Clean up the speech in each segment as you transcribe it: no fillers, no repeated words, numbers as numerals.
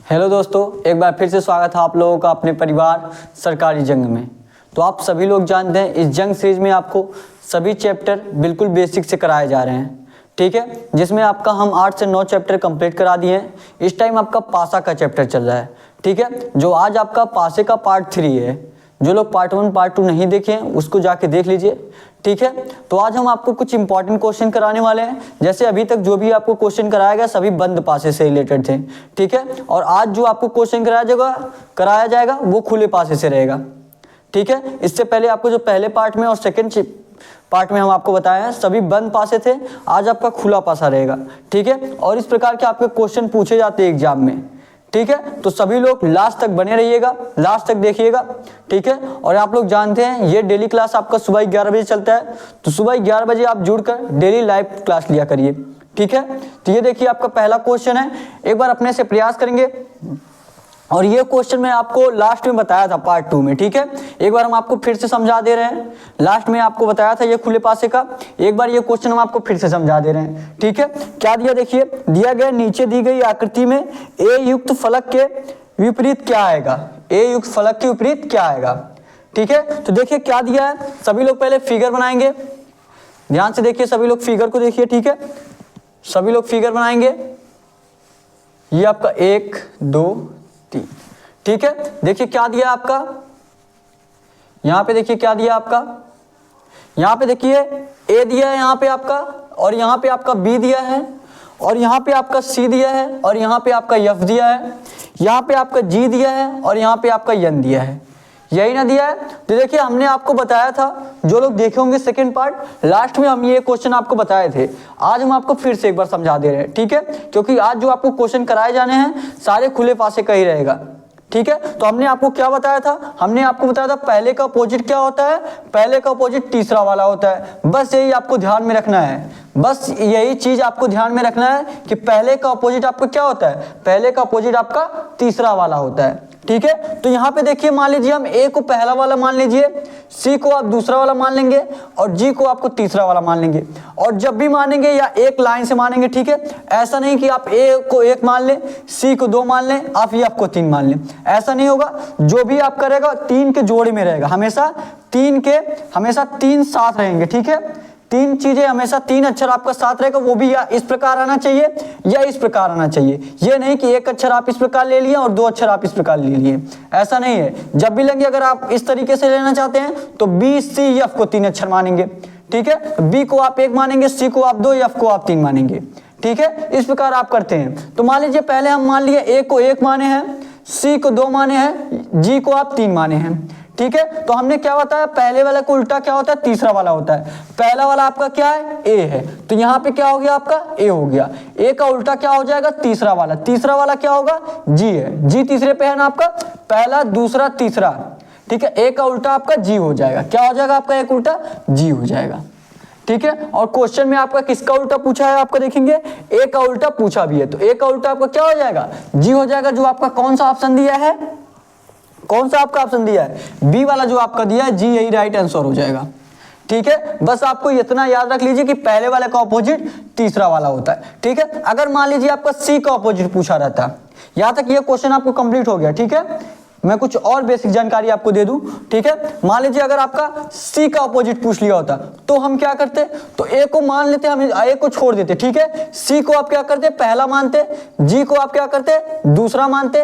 Hello दोस्तों, एक बार फिर से स्वागत है आप लोगों का अपने परिवार सरकारी जंग में। तो आप सभी लोग जानते हैं इस जंग सीरीज में आपको सभी चैप्टर बिल्कुल बेसिक से कराए जा रहे हैं, ठीक है। जिसमें आपका हम 8 से 9 चैप्टर कंप्लीट करा दिए हैं। इस टाइम आपका पासा का चैप्टर चल रहा है, ठीक है। जो आज आपका पासे का पार्ट 3 है। जो लोग पार्ट 1 पार्ट 2 नहीं देखे हैं उसको जाके देख लीजिए, ठीक है। तो आज हम आपको कुछ इंपॉर्टेंट क्वेश्चन कराने वाले हैं। जैसे अभी तक जो भी आपको क्वेश्चन कराया गया सभी बंद पासे से रिलेटेड थे, ठीक है। और आज जो आपको क्वेश्चन कराया जाएगा वो खुले पासे से रहेगा, ठीक है। इससे पहले आपको जो पहले पार्ट में और सेकेंड पार्ट में हम आपको बताए हैं सभी बंद पासे थे, आज आपका खुला पासा रहेगा, ठीक है। और इस प्रकार के आपके क्वेश्चन पूछे जाते हैं एग्जाम में, ठीक है। तो सभी लोग लास्ट तक बने रहिएगा, लास्ट तक देखिएगा, ठीक है। और आप लोग जानते हैं ये डेली क्लास आपका सुबह 11 बजे चलता है, तो सुबह 11 बजे आप जुड़कर डेली लाइव क्लास लिया करिए, ठीक है। तो ये देखिए आपका पहला क्वेश्चन है, एक बार अपने से प्रयास करेंगे। और ये क्वेश्चन मैं आपको लास्ट में बताया था पार्ट 2 में, ठीक है। एक बार हम आपको फिर से समझा दे रहे हैं। लास्ट में आपको बताया था ये खुले पासे का, एक बार ये क्वेश्चन हम आपको फिर से समझा दे रहे हैं, ठीक है। क्या दिया, देखिए दिया गया नीचे दी गई आकृति में ए युक्त फलक के विपरीत क्या आएगा। ए युक्त फलक के विपरीत क्या आएगा, ठीक है। तो देखिए क्या दिया है, सभी लोग पहले फिगर बनाएंगे, ध्यान से देखिए, सभी लोग फिगर को देखिए, ठीक है। सभी लोग फिगर बनाएंगे। ये आपका 1 2 3, ठीक है। देखिए क्या दिया आपका, यहां पे देखिए क्या दिया आपका, यहां पे देखिए ए दिया है यहां पे आपका, और यहां पे आपका बी दिया है, और यहां पे आपका सी दिया है, और यहां पे आपका एफ दिया है, यहां पे आपका जी दिया है, और यहां पे आपका एन दिया है। यही ना दिया है। तो देखिए हमने आपको बताया था, जो लोग देखे होंगे सेकंड पार्ट, लास्ट में हम ये क्वेश्चन आपको बताए थे। आज हम आपको फिर से एक बार समझा दे रहे हैं, ठीक है। क्योंकि आज जो आपको क्वेश्चन कराए जाने हैं सारे खुले पासे का ही रहेगा, ठीक है। तो हमने आपको क्या बताया था, हमने आपको बताया था पहले का अपोजिट क्या होता है, पहले का अपोजिट तीसरा वाला होता है। बस यही आपको ध्यान में रखना है, बस यही चीज आपको ध्यान में रखना है कि पहले का अपोजिट आपका क्या होता है, पहले का अपोजिट आपका तीसरा वाला होता है, ठीक है। तो यहाँ पे देखिए मान लीजिए हम ए को पहला वाला मान लीजिए, सी को आप दूसरा वाला मान लेंगे, और जी को आपको तीसरा वाला मान लेंगे। और जब भी मानेंगे या एक लाइन से मानेंगे, ठीक है। ऐसा नहीं कि आप ए को 1 मान लें, सी को 2 मान लें, आप एफ को 3 मान लें, ऐसा नहीं होगा। जो भी आप करेगा 3 के जोड़े में रहेगा, हमेशा 3 साथ रहेंगे, ठीक है। 3 चीजें हमेशा 3 अक्षर आपका साथ रहेगा, वो भी या इस प्रकार आना चाहिए या इस प्रकार आना चाहिए। ये नहीं कि एक अक्षर आप इस प्रकार ले लिए और 2 अक्षर आप इस प्रकार ले लिए, ऐसा नहीं है। जब भी लेंगे अगर आप इस तरीके से लेना चाहते हैं तो बी सी एफ को 3 अक्षर मानेंगे, ठीक है। बी को आप 1 मानेंगे, सी को आप 2, एफ को आप 3 मानेंगे, ठीक है। इस प्रकार आप करते हैं। तो मान लीजिए पहले हम मान लिए ए को 1 माने हैं, सी को 2 माने हैं, जी को आप 3 माने हैं, ठीक है। तो हमने क्या बताया, पहले वाला को उल्टा क्या होता है, तीसरा वाला होता है। पहला वाला आपका क्या है, ए है, तो यहाँ पे क्या हो गया आपका ए हो गया। ए का उल्टा क्या हो जाएगा, तीसरा वाला। तीसरा वाला क्या होगा, जी है। जी तीसरे पे है ना आपका, पहला दूसरा तीसरा, ठीक है। ए का उल्टा आपका जी हो जाएगा। क्या हो जाएगा आपका एक उल्टा जी हो जाएगा, ठीक है। और क्वेश्चन में आपका किसका उल्टा पूछा है, आपका देखेंगे ए का उल्टा पूछा भी है, तो ए का उल्टा आपका क्या हो जाएगा, जी हो जाएगा। जो आपका कौन सा ऑप्शन दिया है, कौन सा आपका ऑप्शन दिया है, बी वाला जो आपका दिया है, जी यही राइट आंसर हो जाएगा, ठीक है। बस आपको इतना याद रख लीजिए कि पहले वाले का ऑपोजिट तीसरा वाला होता है, ठीक है। अगर मान लीजिए आपका सी का ऑपोजिट पूछा रहता, यहां तक ये क्वेश्चन आपको कंप्लीट हो गया, ठीक है। मैं कुछ और बेसिक जानकारी आपको दे दूं, ठीक है। मान लीजिए अगर आपका सी का अपोजिट पूछ लिया होता तो हम क्या करते, तो ए को मान लेते, हम ए को छोड़ देते, ठीक है। सी को आप क्या करते, पहला मानते, जी को आप क्या करते, दूसरा मानते,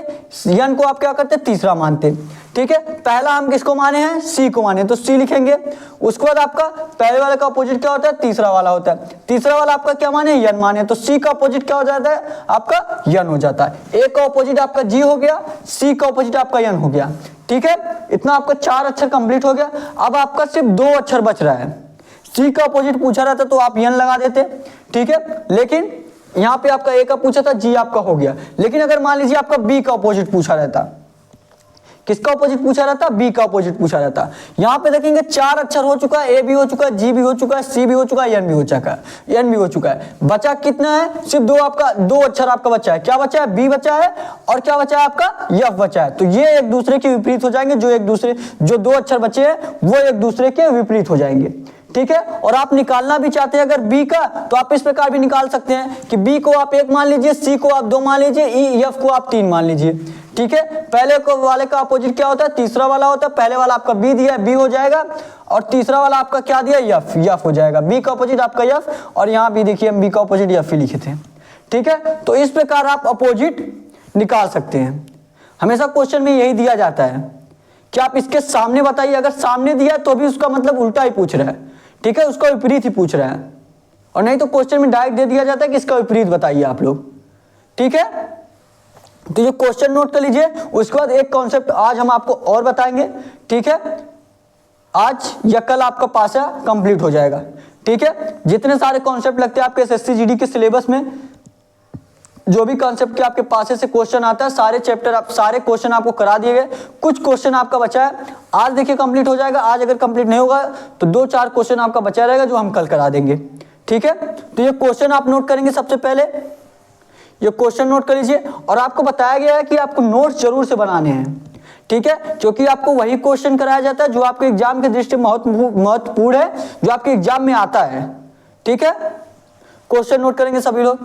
एन को आप क्या करते, तीसरा मानते, ठीक है। पहला हम किसको माने हैं, सी को माने, तो सी लिखेंगे। उसके बाद आपका पहले वाले का अपोजिट क्या होता है, तीसरा वाला होता है। तीसरा वाला आपका क्या माने, यन माने, तो सी का अपोजिट क्या हो जाता है आपका, यन हो जाता है। ए का अपोजिट आपका जी हो गया, सी का अपोजिट आपका यन हो गया, ठीक है। इतना आपका 4 अक्षर कंप्लीट हो गया। अब आपका सिर्फ 2 अक्षर बच रहा है। सी का अपोजिट पूछा रहता तो आप यन लगा देते, ठीक है। लेकिन यहाँ पे आपका ए का पूछा था, जी आपका हो गया। लेकिन अगर मान लीजिए आपका बी का अपोजिट पूछा रहता, किसका अपोजिट पूछा रहता, बी का अपोजिट पूछा रहता। यहाँ पे देखेंगे 4 अक्षर हो चुका है, ए भी हो चुका है, जी भी हो चुका है, सी भी हो चुका है, एन भी हो चुका है, एन भी हो चुका है। बचा कितना है, सिर्फ 2 आपका 2 अक्षर आपका बचा है। क्या बचा है, बी बचा है, और क्या बचा है आपका, एफ बचा है। तो ये एक दूसरे के विपरीत हो जाएंगे, जो 2 अक्षर बचे हैं वो एक दूसरे के विपरीत हो जाएंगे, ठीक है। और आप निकालना भी चाहते हैं अगर बी का, तो आप इस प्रकार भी निकाल सकते हैं कि बी को आप 1 मान लीजिए, सी को आप 2 मान लीजिए, ई एफ को आप 3 मान लीजिए, ठीक है। पहले को वाले का अपोजिट क्या होता है, तीसरा वाला होता है। पहले वाला आपका बी दिया है, बी हो जाएगा, और तीसरा वाला आपका क्या दिया, एफ, एफ हो जाएगा। बी का अपोजिट आपका एफ, और यहाँ भी देखिए हम बी का अपोजिट एफ ही लिखे थे, ठीक है। तो इस प्रकार आप अपोजिट निकाल सकते हैं। हमेशा क्वेश्चन में यही दिया जाता है कि आप इसके सामने बताइए, अगर सामने दिया तो भी उसका मतलब उल्टा ही पूछ रहा है, ठीक है, उसका विपरीत ही पूछ रहा है, और नहीं तो क्वेश्चन में डायरेक्ट दे दिया जाता है कि इसका विपरीत बताइए आप लोग, ठीक है। तो ये क्वेश्चन नोट कर लीजिए। उसके बाद एक कॉन्सेप्ट आज हम आपको और बताएंगे, ठीक है, आज या कल आपका पासा कंप्लीट हो जाएगा, ठीक है। जितने सारे कॉन्सेप्ट लगते हैं आपके एसएससी जीडी के सिलेबस में, जो भी कॉन्सेप्ट के आपके पास से क्वेश्चन आता है, सारे चैप्टर आप सारे क्वेश्चन आपको करा दिए गए। कुछ क्वेश्चन आपका बचा है, आज देखिए कंप्लीट हो जाएगा। आज अगर कंप्लीट नहीं होगा तो 2-4 क्वेश्चन आपका बचा रहेगा जो हम कल करा देंगे, ठीक है। तो ये क्वेश्चन आप नोट करेंगे। सबसे पहले ये क्वेश्चन नोट कर लीजिए, और आपको बताया गया है कि आपको नोट्स जरूर से बनाने हैं, ठीक है, क्योंकि आपको वही क्वेश्चन कराया जाता है जो आपके एग्जाम के दृष्टि में महत्वपूर्ण है, जो आपके एग्जाम में आता है, ठीक है। क्वेश्चन नोट करेंगे सभी लोग,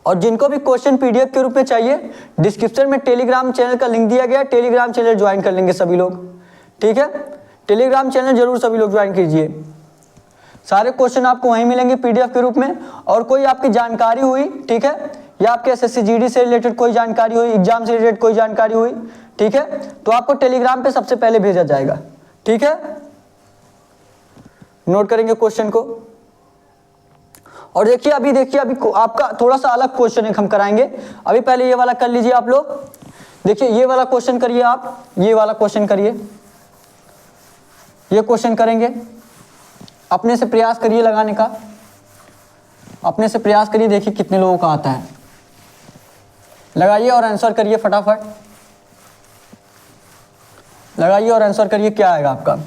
और जिनको भी क्वेश्चन पीडीएफ के रूप में चाहिए, डिस्क्रिप्शन में टेलीग्राम चैनल का लिंक दिया गया, टेलीग्राम चैनल ज्वाइन कर लेंगे सभी लोग, ठीक है। टेलीग्राम चैनल जरूर सभी लोग ज्वाइन कीजिए। सारे क्वेश्चन आपको वहीं मिलेंगे पीडीएफ के रूप में। और कोई आपकी जानकारी हुई, ठीक है, या आपके एसएससी जीडी से रिलेटेड कोई जानकारी हुई, एग्जाम से रिलेटेड कोई जानकारी हुई, ठीक है, तो आपको टेलीग्राम पे सबसे पहले भेजा जाएगा, ठीक है। नोट करेंगे क्वेश्चन को। और देखिए अभी आपका थोड़ा सा अलग क्वेश्चन है हम कराएंगे। अभी पहले ये वाला कर लीजिए आप लोग। देखिए ये वाला क्वेश्चन करिए आप, ये वाला क्वेश्चन करिए, ये क्वेश्चन करेंगे। अपने से प्रयास करिए लगाने का, अपने से प्रयास करिए, देखिए कितने लोगों का आता है। लगाइए और आंसर करिए फटाफट, लगाइए और आंसर करिए क्या आएगा आपका।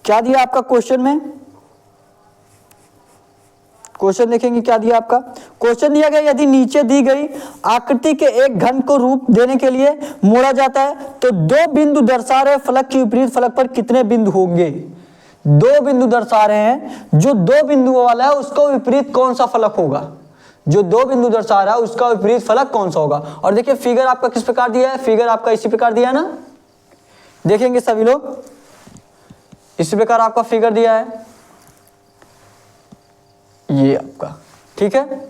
क्या दिया आपका क्वेश्चन में, क्वेश्चन देखेंगे क्या दिया आपका। क्वेश्चन दिया गया, यदि नीचे दी गई आकृति के एक घन को रूप देने के लिए मोड़ा जाता है तो 2 बिंदु दर्शा रहे फलक के विपरीत फलक पर कितने बिंदु होंगे। 2 बिंदु दर्शा रहे हैं, जो 2 बिंदुओं वाला है उसका विपरीत कौन सा फलक होगा, जो 2 बिंदु दर्शा रहा है उसका विपरीत फलक कौन सा होगा। और देखिए फिगर आपका किस प्रकार दिया है, फिगर आपका इसी प्रकार दिया है ना, देखेंगे सभी लोग, इसी प्रकार आपका फिगर दिया है ये आपका, ठीक है,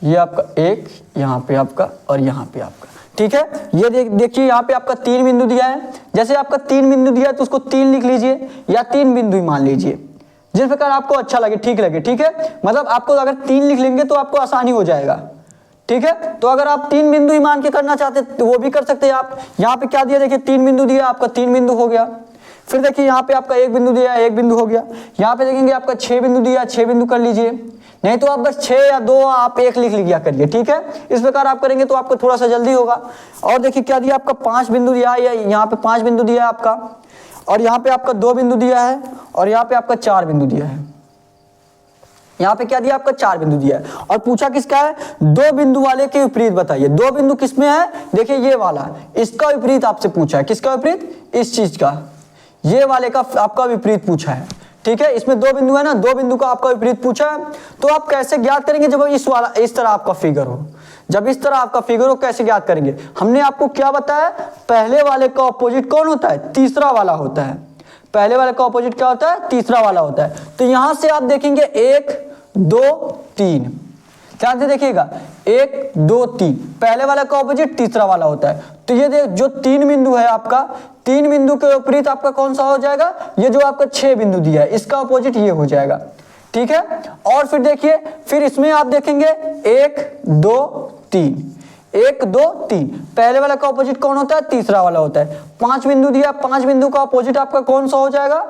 ये आपका एक, यहाँ पे आपका और यहाँ पे आपका, ठीक है। ये देखिए यहाँ पे आपका 3 बिंदु दिया है। जैसे आपका 3 बिंदु दिया है तो उसको 3 लिख लीजिए या 3 बिंदु ही मान लीजिए, जिस प्रकार आपको अच्छा लगे, ठीक लगे, ठीक है। मतलब आपको अगर 3 लिख लेंगे तो आपको आसानी हो जाएगा, ठीक है। तो अगर आप 3 बिंदु ही मान के करना चाहते तो वो भी कर सकते हैं आप। यहाँ पे क्या दिया, देखिए 3 बिंदु दिया, आपका 3 बिंदु हो गया। फिर देखिए यहाँ पे आपका 1 बिंदु दिया, 1 बिंदु हो गया। यहाँ पे देखेंगे आपका 6 बिंदु दिया, 6 बिंदु कर लीजिए, नहीं तो आप बस 6 या 2 आप 1 लिख लिया करिए, ठीक है। इस प्रकार आप करेंगे तो आपको थोड़ा सा जल्दी होगा। और देखिए क्या दिया आपका 5 बिंदु दिया है, या यहाँ पे 5 बिंदु दिया है आपका, और यहाँ पे आपका 2 बिंदु दिया है, और यहाँ पे आपका 4 बिंदु दिया है। यहाँ पे क्या दिया आपका 4 बिंदु दिया है, और पूछा किसका है, 2 बिंदु वाले के विपरीत बताइए। 2 बिंदु किसमें है, देखिए ये वाला, इसका विपरीत आपसे पूछा है। किसका विपरीत, इस चीज का, ये वाले का आपका विपरीत पूछा है, ठीक है। इसमें 2 बिंदु है ना, 2 बिंदु का आपका विपरीत पूछा है। तो आप कैसे ज्ञात करेंगे, जब इस तरह आपका फिगर हो, जब इस तरह आपका फिगर हो कैसे ज्ञात करेंगे। हमने आपको क्या बताया, पहले वाले का ऑपोजिट कौन होता है, तीसरा वाला होता है। पहले वाले का ऑपोजिट क्या होता है, तीसरा वाला होता है। तो यहां से आप देखेंगे 1 2 3, ध्यान से देखिएगा 1 2 3, पहले वाला का ऑपोजिट तीसरा वाला होता है। तो ये देख जो 3 बिंदु है आपका, 3 बिंदु के विपरीत आपका कौन सा हो जाएगा, ये जो आपका 6 बिंदु दिया है इसका ऑपोजिट ये हो जाएगा, ठीक है। और फिर देखिए, फिर इसमें आप देखेंगे 1 2 3, 1 2 3, पहले वाला का ऑपोजिट कौन होता है, तीसरा वाला होता है। 5 बिंदु दिया, 5 बिंदु का ऑपोजिट आपका कौन सा हो जाएगा,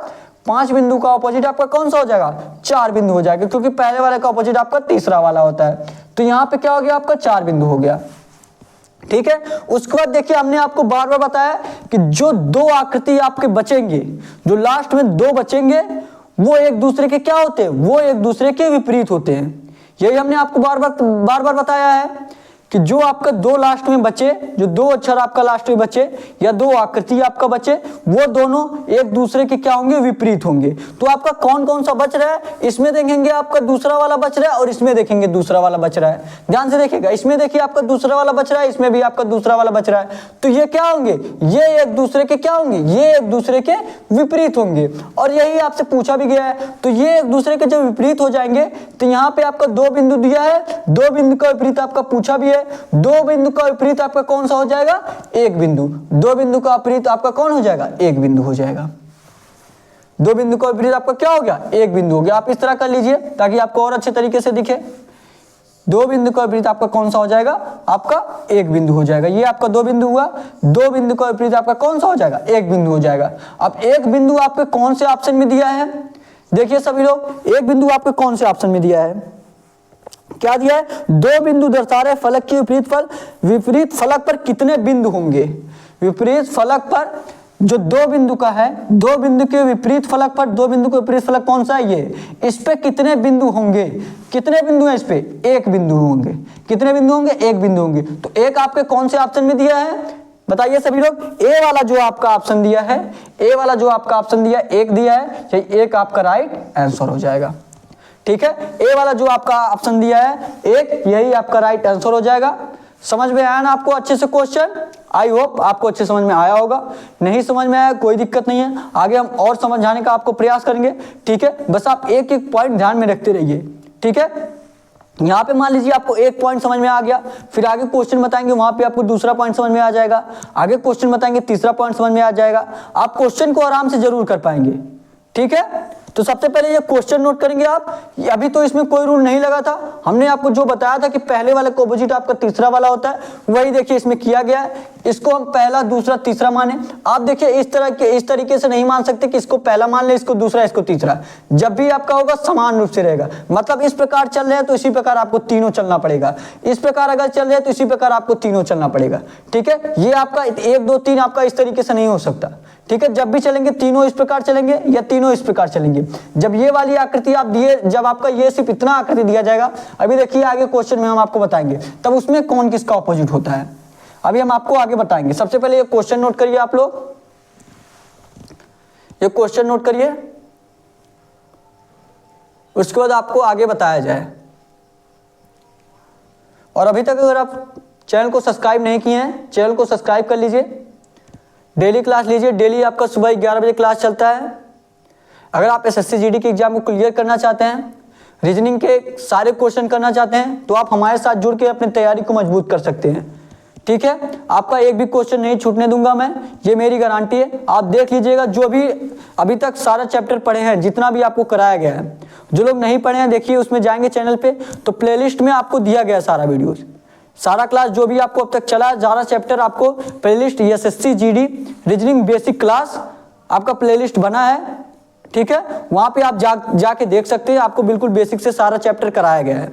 5 बिंदु का ऑपोजिट आपका कौन सा हो जाएगा, 4 बिंदु हो जाएगा, क्योंकि पहले वाले का ऑपोजिट आपका तीसरा वाला होता है। तो यहाँ पे क्या हो गया आपका 4 बिंदु हो गया, ठीक है। उसके बाद देखिए हमने आपको बार बार बताया कि जो 2 आकृति आपके बचेंगे, जो लास्ट में 2 बचेंगे, वो एक दूसरे के क्या होते हैं, वो एक दूसरे के विपरीत होते हैं। यही हमने आपको बार बार बताया है कि जो आपका दो लास्ट में बचे, जो दो अक्षर आपका लास्ट में बचे या दो आकृति आपका बचे, वो दोनों एक दूसरे के क्या होंगे, विपरीत होंगे। तो आपका कौन कौन सा बच रहा है, इसमें देखेंगे आपका दूसरा वाला बच रहा है और इसमें देखेंगे दूसरा वाला बच रहा है। ध्यान से देखिएगा, इसमें देखिए आपका दूसरा वाला बच रहा है, इसमें भी आपका दूसरा वाला बच रहा है। तो ये क्या होंगे, ये एक दूसरे के क्या होंगे, ये एक दूसरे के विपरीत होंगे। और यही आपसे पूछा भी गया है। तो ये एक दूसरे के जब विपरीत हो जाएंगे तो यहाँ पे आपका दो बिंदु दिया है, दो बिंदु का विपरीत आपका पूछा भी है। दो बिंदु का विपरीत आपका कौन सा हो जाएगा, एक बिंदु। दो बिंदु का विपरीत आपका कौन हो जाएगा, एक बिंदु हो जाएगा। दो बिंदु का विपरीत आपका क्या हो गया, एक बिंदु हो गया। आप इस तरह कर लीजिए ताकि आपको और अच्छे तरीके से दिखे। दो बिंदु का विपरीत आपका कौन सा हो जाएगा, आपका एक बिंदु हो जाएगा। ये आपका दो बिंदु हुआ, दो बिंदु का विपरीत आपका कौन सा हो जाएगा, एक बिंदु हो जाएगा। अब एक बिंदु आपके कौन से ऑप्शन में दिया है, देखिए सभी लोग, एक बिंदु आपके कौन से ऑप्शन में दिया है, क्या दिया है, दो बिंदु दर्शा रहे फलक के विपरीत फल, विपरीत फलक पर कितने बिंदु होंगे। विपरीत फलक पर जो दो बिंदु का है, दो बिंदु के विपरीत फलक पर, दो बिंदु के विपरीत फलक कौन सा है, ये, इस पे कितने बिंदु होंगे, कितने बिंदु हैं इस पे, एक बिंदु होंगे। कितने बिंदु होंगे, एक बिंदु होंगे। तो एक आपके कौन से ऑप्शन में दिया है, बताइए सभी लोग, ए वाला जो आपका ऑप्शन दिया है, ए वाला जो आपका ऑप्शन दिया है, एक दिया है, यही एक आपका राइट आंसर हो जाएगा। ठीक है, ए वाला जो आपका ऑप्शन दिया है एक, यही आपका राइट आंसर हो जाएगा। समझ में आया ना आपको अच्छे से क्वेश्चन, आई होप आपको अच्छे समझ में आया होगा। नहीं समझ में आया कोई दिक्कत नहीं है, आगे हम और समझाने का आपको प्रयास करेंगे। ठीक है, बस आप एक एक पॉइंट ध्यान में रखते रहिए। ठीक है, यहाँ पे मान लीजिए आपको एक पॉइंट समझ में आ गया, फिर आगे क्वेश्चन बताएंगे, वहां पे आपको दूसरा पॉइंट समझ में आ जाएगा, आगे क्वेश्चन बताएंगे, तीसरा पॉइंट समझ में आ जाएगा। आप क्वेश्चन को आराम से जरूर कर पाएंगे। ठीक है, तो सबसे पहले ये क्वेश्चन नोट करेंगे आप। अभी तो इसमें कोई रूल नहीं लगा था, हमने आपको जो बताया था कि पहले वाले को अपोजिट आपका तीसरा वाला होता है, वही देखिए इसमें किया गया है। इसको हम पहला दूसरा तीसरा माने। आप देखिए इस तरीके से नहीं मान सकते कि इसको पहला मान ले, इसको दूसरा, इसको तीसरा। जब भी आपका होगा समान रूप से रहेगा, मतलब इस प्रकार चल रहे हैं तो इसी प्रकार आपको तीनों चलना पड़ेगा, इस प्रकार अगर चल रहे हैं तो इसी प्रकार आपको तीनों चलना पड़ेगा। ठीक है, ये आपका 1 2 3 आपका इस तरीके से नहीं हो सकता। ठीक है, जब भी चलेंगे तीनों इस प्रकार चलेंगे या तीनों इस प्रकार चलेंगे। जब ये वाली आकृति आप दिए, जब आपका ये सिर्फ इतना आकृति दिया जाएगा, अभी देखिए आगे क्वेश्चन में हम आपको बताएंगे तब उसमें कौन किसका ऑपोजिट होता है, अभी हम आपको आगे बताएंगे। सबसे पहले ये क्वेश्चन नोट करिए आप लोग, ये क्वेश्चन नोट करिए, उसके बाद आपको आगे बताया जाए। और अभी तक अगर आप चैनल को सब्सक्राइब नहीं किए हैं, चैनल को सब्सक्राइब कर लीजिए। डेली क्लास लीजिए, डेली आपका सुबह 11 बजे क्लास चलता है। अगर आप एसएससी जीडी के एग्जाम को क्लियर करना चाहते हैं, रीजनिंग के सारे क्वेश्चन करना चाहते हैं, तो आप हमारे साथ जुड़ के अपनी तैयारी को मजबूत कर सकते हैं। ठीक है, आपका एक भी क्वेश्चन नहीं छूटने दूंगा मैं, ये मेरी गारंटी है। आप देख लीजिएगा, जो भी अभी तक सारा चैप्टर पढ़े हैं, जितना भी आपको कराया गया है, जो लोग नहीं पढ़े हैं देखिए उसमें जाएंगे चैनल पे, तो प्लेलिस्ट में आपको दिया गया सारा वीडियो, सारा क्लास जो भी आपको अब तक चला है, सारा चैप्टर आपको playlist SSC GD reasoning basic class आपका प्लेलिस्ट बना है। ठीक है, वहां पे आप जाके देख सकते हैं, आपको बिल्कुल बेसिक से सारा चैप्टर कराया गया है।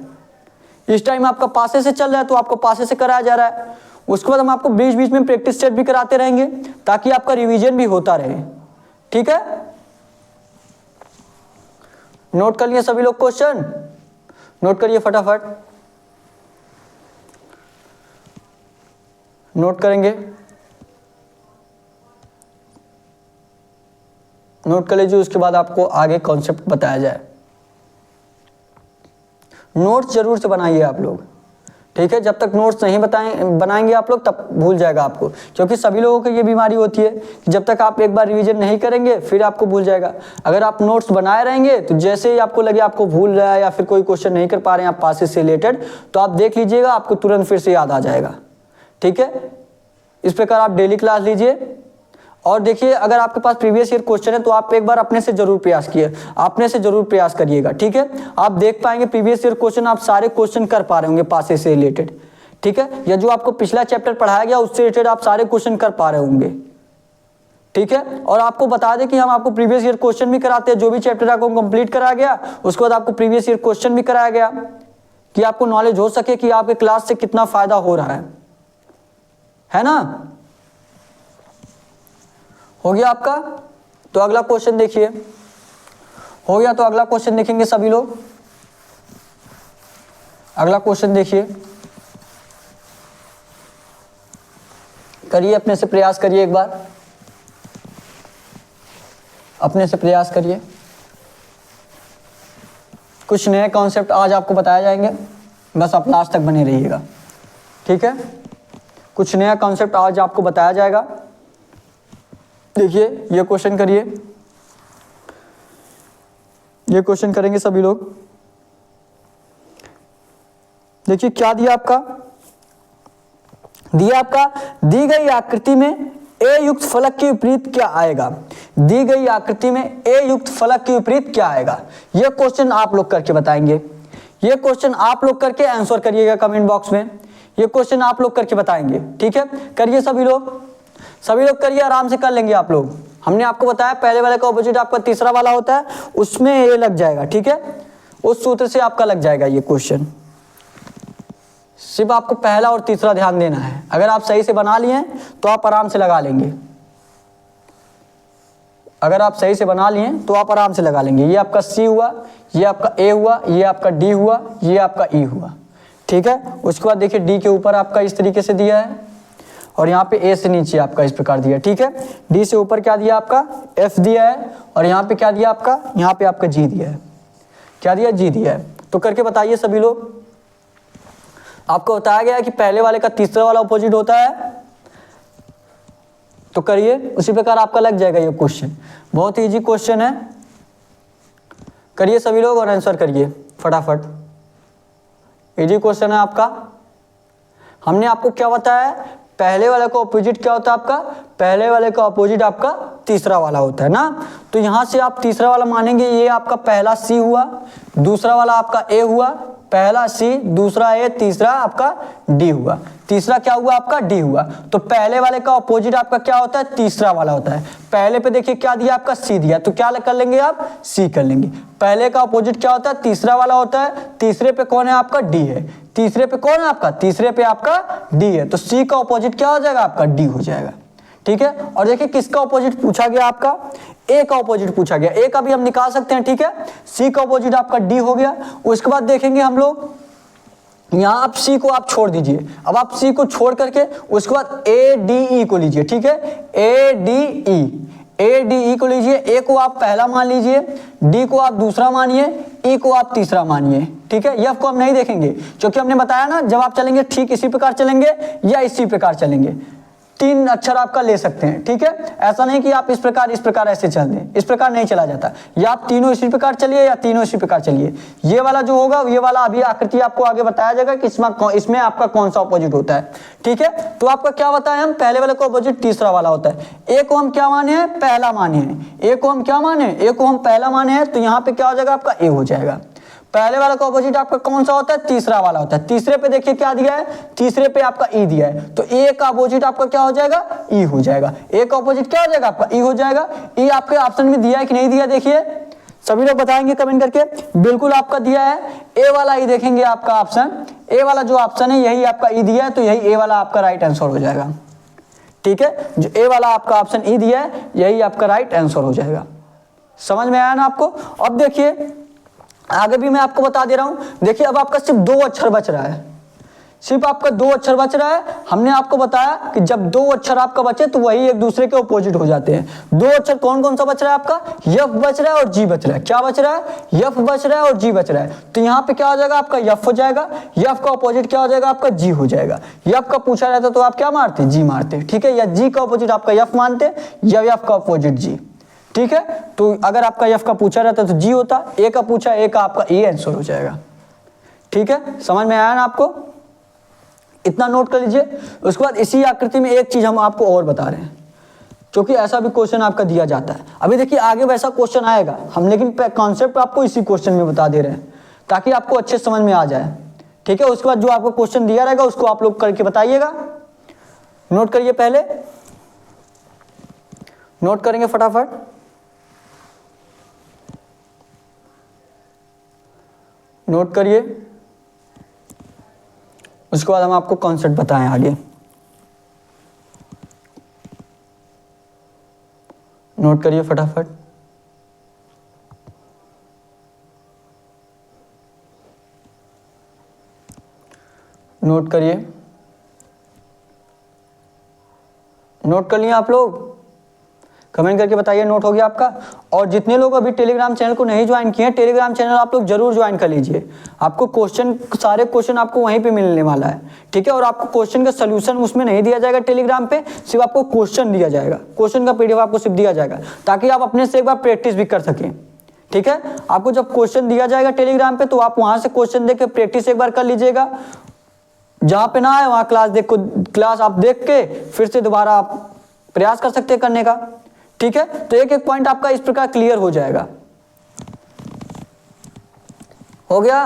इस टाइम आपका पासे से चल रहा है तो आपको पासे से कराया जा रहा है। उसके बाद हम आपको बीच बीच में प्रैक्टिस सेट भी कराते रहेंगे ताकि आपका रिवीजन भी होता रहे। ठीक है, नोट कर लिए सभी लोग, क्वेश्चन नोट करिए फटाफट, नोट करेंगे, नोट कर लीजिए। उसके बाद आपको आगे कॉन्सेप्ट बताया जाए। नोट्स जरूर से बनाइए आप लोग। ठीक है, जब तक नोट्स नहीं बनाएंगे आप लोग तब भूल जाएगा आपको, क्योंकि सभी लोगों को ये बीमारी होती है कि जब तक आप एक बार रिवीजन नहीं करेंगे फिर आपको भूल जाएगा। अगर आप नोट्स बनाए रहेंगे तो जैसे ही आपको लगे आपको भूल रहा है या फिर कोई क्वेश्चन नहीं कर पा रहे हैं आप पासेस से रिलेटेड, तो आप देख लीजिएगा, आपको तुरंत फिर से याद आ जाएगा। ठीक है, इस प्रकार आप डेली क्लास लीजिए। और देखिए, अगर आपके पास प्रीवियस ईयर क्वेश्चन है तो आप एक बार अपने से जरूर प्रयास करिएगा। ठीक है, आप देख पाएंगे प्रीवियस ईयर क्वेश्चन, आप सारे क्वेश्चन कर पा रहे होंगे पासेस से रिलेटेड। ठीक है, या जो आपको पिछला चैप्टर पढ़ाया गया उससे रिलेटेड आप सारे क्वेश्चन कर पा रहे होंगे। ठीक है, और आपको बता दें कि हम आपको प्रीवियस ईयर क्वेश्चन भी कराते हैं, जो भी चैप्टर आपको कंप्लीट कराया गया उसके बाद आपको प्रीवियस ईयर क्वेश्चन भी कराया गया कि आपको नॉलेज हो सके कि आपके क्लास से कितना फायदा हो रहा है ना। हो गया आपका, तो अगला क्वेश्चन देखिए। हो गया तो अगला क्वेश्चन देखेंगे सभी लोग। अगला क्वेश्चन देखिए, करिए, अपने से प्रयास करिए, एक बार अपने से प्रयास करिए। कुछ नए कॉन्सेप्ट आज आपको बताए जाएंगे, बस आप लास्ट तक बने रहिएगा, ठीक है। कुछ नया कॉन्सेप्ट आज आपको बताया जाएगा। देखिए ये क्वेश्चन करिए, ये क्वेश्चन करेंगे सभी लोग। देखिए क्या दिया आपका, दिया आपका दी गई आकृति में ए युक्त फलक के विपरीत क्या आएगा। दी गई आकृति में ए युक्त फलक के विपरीत क्या आएगा, यह क्वेश्चन आप लोग करके बताएंगे। ये क्वेश्चन आप लोग करके आंसर करिएगा कमेंट बॉक्स में। ये क्वेश्चन आप लोग करके बताएंगे, ठीक है। करिए सभी लोग, सभी लोग करिए, आराम से कर लेंगे आप लोग। हमने आपको बताया पहले वाले का ऑपोजिट आपका तीसरा वाला होता है, उसमें ये लग जाएगा, ठीक है। उस सूत्र से आपका लग जाएगा ये क्वेश्चन। सिर्फ आपको पहला और तीसरा ध्यान देना है। अगर आप सही से बना लिए तो आप आराम से लगा लेंगे। अगर आप सही से बना लिए तो आप आराम से लगा लेंगे। ये आपका सी हुआ, ये आपका ए हुआ, ये आपका डी हुआ, ये आपका ई हुआ, ठीक है। उसके बाद देखिए डी के ऊपर आपका इस तरीके से दिया है और यहाँ पे ए से नीचे आपका इस प्रकार दिया, ठीक है। डी से ऊपर क्या दिया आपका एफ दिया है और यहाँ पे क्या दिया आपका, यहाँ पे आपका जी दिया है। क्या दिया, जी दिया है। तो करके बताइए सभी लोग। आपको बताया गया है कि पहले वाले का तीसरा वाला अपोजिट होता है, तो करिए, उसी प्रकार आपका लग जाएगा ये क्वेश्चन। बहुत इजी क्वेश्चन है, करिए सभी लोग और आंसर करिए फटाफट। इजी क्वेश्चन है आपका। हमने आपको क्या बताया, पहले वाले का अपोजिट क्या होता है आपका, पहले वाले का अपोजिट आपका तीसरा वाला होता है ना। तो यहां से आप तीसरा वाला मानेंगे, ये आपका पहला सी हुआ, दूसरा वाला आपका ए हुआ, पहला सी, दूसरा ए, तीसरा आपका डी हुआ, तीसरा क्या हुआ आपका डी हुआ। तो पहले वाले का अपोजिट आपका क्या होता है, तीसरा वाला होता है। पहले पे देखिए क्या दिया आपका सी दिया, तो क्या कर लेंगे आप, सी कर लेंगे। पहले का अपोजिट क्या होता है, तीसरा वाला होता है। तीसरे पे कौन है आपका, डी है। तीसरे पे कौन है आपका, तीसरे पे आपका डी है। तो सी का अपोजिट क्या हो जाएगा आपका, डी हो जाएगा, ठीक है। और देखिए किसका अपोजिट पूछा गया आपका, ए का अपोजिट पूछा गया। ए का भी हम निकाल सकते हैं, ठीक है। सी का अपोजिट आपका डी हो गया। उसके बाद देखेंगे हम लोग, यहां आप सी को आप छोड़ दीजिए। अब आप सी को छोड़ करके उसके बाद ए डी ई को लीजिए, ठीक है। A D E, A D E को लीजिए। ए को आप पहला मान लीजिए, डी को आप दूसरा मानिए, ई को आप तीसरा मानिए, ठीक है। एफ को हम नहीं देखेंगे क्योंकि हमने बताया ना, जब आप चलेंगे ठीक इसी प्रकार चलेंगे या इसी प्रकार चलेंगे। तीन अक्षर आपका ले सकते हैं, ठीक है। ऐसा नहीं कि आप इस प्रकार ऐसे चल दें, इस प्रकार नहीं चला जाता। या आप तीनों इसी प्रकार चलिए या तीनों इसी प्रकार चलिए। ये वाला जो होगा, ये वाला अभी आकृति आपको आगे बताया जाएगा कि इसमें आपका कौन सा अपोजिट होता है, ठीक है। तो आपका क्या बताया हम, पहले वाले को अपोजिट तीसरा वाला होता है। ए को हम क्या माने हैं, पहला माने हैं। ए को हम क्या माने, ए को हम पहला माने हैं, तो यहाँ पे क्या हो जाएगा आपका ए हो जाएगा। पहले वाला का अपोजिट आपका कौन सा होता है, तीसरा वाला होता है। तीसरे पे देखिए क्या दिया है, तीसरे पे आपका ई दिया है, तो ए का अपोजिट आपका क्या हो जाएगा, ई हो जाएगा। ए का अपोजिट क्या हो जाएगा आपका, ई हो जाएगा। ई आपके ऑप्शन में दिया है कि नहीं दिया, देखिए सभी लोग बताएंगे कमेंट करके। बिल्कुल आपका दिया है, ए वाला ई देखेंगे आपका ऑप्शन, ए वाला जो ऑप्शन है यही आपका ई दिया है, तो यही ए वाला आपका राइट आंसर हो जाएगा, ठीक है। जो ए वाला आपका ऑप्शन ई दिया है यही आपका राइट आंसर हो जाएगा। समझ में आया ना आपको। अब देखिए आगे भी मैं आपको बता दे रहा हूं। देखिए अब आपका सिर्फ दो अक्षर बच रहा है, सिर्फ आपका दो अक्षर बच रहा है। हमने आपको बताया कि जब दो अक्षर आपका बचे तो वही एक दूसरे के अपोजिट हो जाते हैं। दो अक्षर कौन कौन सा बच रहा है आपका, यफ बच रहा है और जी बच रहा है। क्या बच रहा है, यफ बच रहा है और जी बच रहा है। तो यहाँ पे क्या हो जाएगा आपका, यफ हो जाएगा। यफ का अपोजिट क्या हो जाएगा आपका, जी हो जाएगा। यफ का पूछा रहता तो आप क्या मारते, जी मारते, ठीक है। या जी का अपोजिट आपका यफ मानते या यफ का अपोजिट जी, ठीक है। तो अगर आपका एफ का पूछा रहता तो जी होता, ए का पूछा, ए का आपका ए आंसर हो जाएगा, ठीक है। समझ में आया ना आपको, इतना नोट कर लीजिए। उसके बाद इसी आकृति में एक चीज हम आपको और बता रहे हैं, क्योंकि ऐसा भी क्वेश्चन आपका दिया जाता है। अभी देखिए आगे वैसा क्वेश्चन आएगा हम, लेकिन कॉन्सेप्ट आपको इसी क्वेश्चन में बता दे रहे हैं ताकि आपको अच्छे समझ में आ जाए, ठीक है। उसके बाद जो आपको क्वेश्चन दिया रहेगा उसको आप लोग करके बताइएगा। नोट करिए, पहले नोट करेंगे फटाफट। नोट करिए, उसके बाद हम आपको कॉन्सेप्ट बताएं आगे। नोट करिए फटाफट। नोट करिए। नोट कर लिए आप लोग? कमेंट करके बताइए नोट हो गया आपका। और जितने लोग अभी टेलीग्राम चैनल को नहीं ज्वाइन किए हैं, टेलीग्राम चैनल आप लोग जरूर ज्वाइन कर लीजिए। आपको क्वेश्चन, सारे क्वेश्चन आपको वहीं पे मिलने वाला है, ठीक है। और आपको क्वेश्चन का सोल्यूशन उसमें नहीं दिया जाएगा टेलीग्राम पे, सिर्फ आपको क्वेश्चन दिया जाएगा, क्वेश्चन का पीडीएफ आपको सिर्फ दिया जाएगा, ताकि आप अपने से एक बार प्रैक्टिस भी कर सकें, ठीक है। आपको जब क्वेश्चन दिया जाएगा टेलीग्राम पे, तो आप वहां से क्वेश्चन देख के प्रैक्टिस एक बार कर लीजिएगा। जहां पे ना है वहां क्लास आप देख के फिर से दोबारा आप प्रयास कर सकते हैं करने का, ठीक है। तो एक एक पॉइंट आपका इस प्रकार क्लियर हो जाएगा। हो गया?